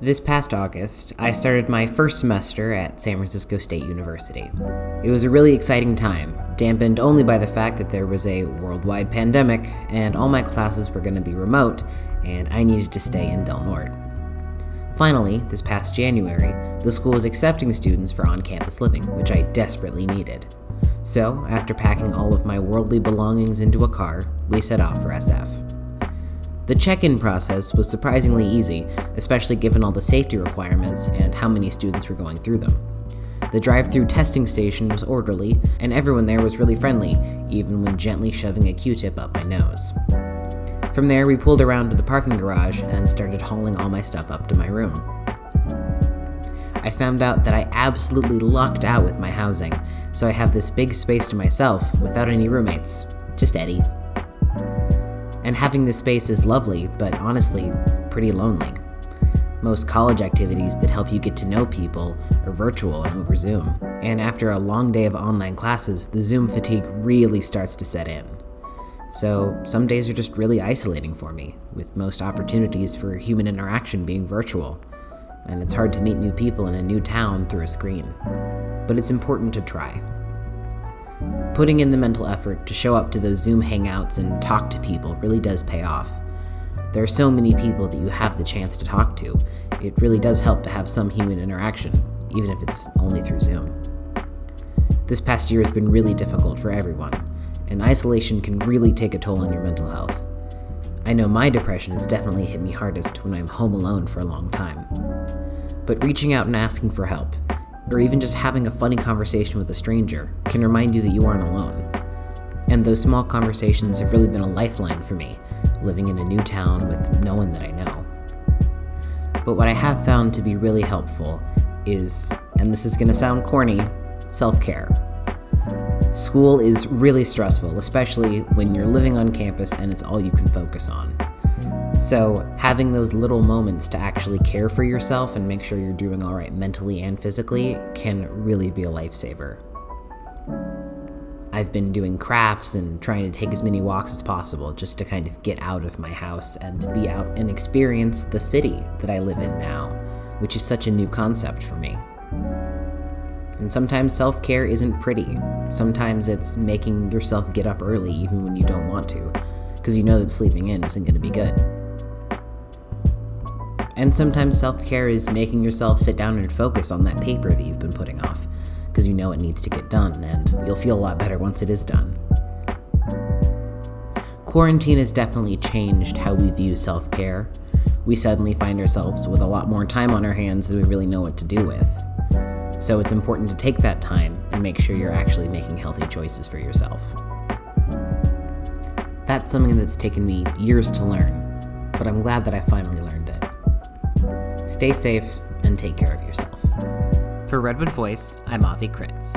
This past August, I started my first semester at San Francisco State University. It was a really exciting time, dampened only by the fact that there was a worldwide pandemic and all my classes were going to be remote, and I needed to stay in Del Norte. Finally, this past January, the school was accepting students for on-campus living, which I desperately needed. So, after packing all of my worldly belongings into a car, we set off for SF. The check-in process was surprisingly easy, especially given all the safety requirements and how many students were going through them. The drive-through testing station was orderly, and everyone there was really friendly, even when gently shoving a Q-tip up my nose. From there, we pulled around to the parking garage and started hauling all my stuff up to my room. I found out that I absolutely lucked out with my housing, so I have this big space to myself without any roommates, just Eddie. And having this space is lovely, but honestly, pretty lonely. Most college activities that help you get to know people are virtual and over Zoom. And after a long day of online classes, the Zoom fatigue really starts to set in. So some days are just really isolating for me, with most opportunities for human interaction being virtual. And it's hard to meet new people in a new town through a screen. But it's important to try. Putting in the mental effort to show up to those Zoom hangouts and talk to people really does pay off. There are so many people that you have the chance to talk to. It really does help to have some human interaction, even if it's only through Zoom. This past year has been really difficult for everyone, and isolation can really take a toll on your mental health. I know my depression has definitely hit me hardest when I'm home alone for a long time. But reaching out and asking for help, or even just having a funny conversation with a stranger, can remind you that you aren't alone. And those small conversations have really been a lifeline for me, living in a new town with no one that I know. But what I have found to be really helpful is, and this is going to sound corny, self-care. School is really stressful, especially when you're living on campus and it's all you can focus on. So having those little moments to actually care for yourself and make sure you're doing all right mentally and physically can really be a lifesaver. I've been doing crafts and trying to take as many walks as possible just to kind of get out of my house and be out and experience the city that I live in now, which is such a new concept for me. And sometimes self-care isn't pretty. Sometimes it's making yourself get up early even when you don't want to, because you know that sleeping in isn't going to be good. And sometimes self-care is making yourself sit down and focus on that paper that you've been putting off, because you know it needs to get done, and you'll feel a lot better once it is done. Quarantine has definitely changed how we view self-care. We suddenly find ourselves with a lot more time on our hands than we really know what to do with. So it's important to take that time and make sure you're actually making healthy choices for yourself. That's something that's taken me years to learn, but I'm glad that I finally learned it. Stay safe and take care of yourself. For Redwood Voice, I'm Critz.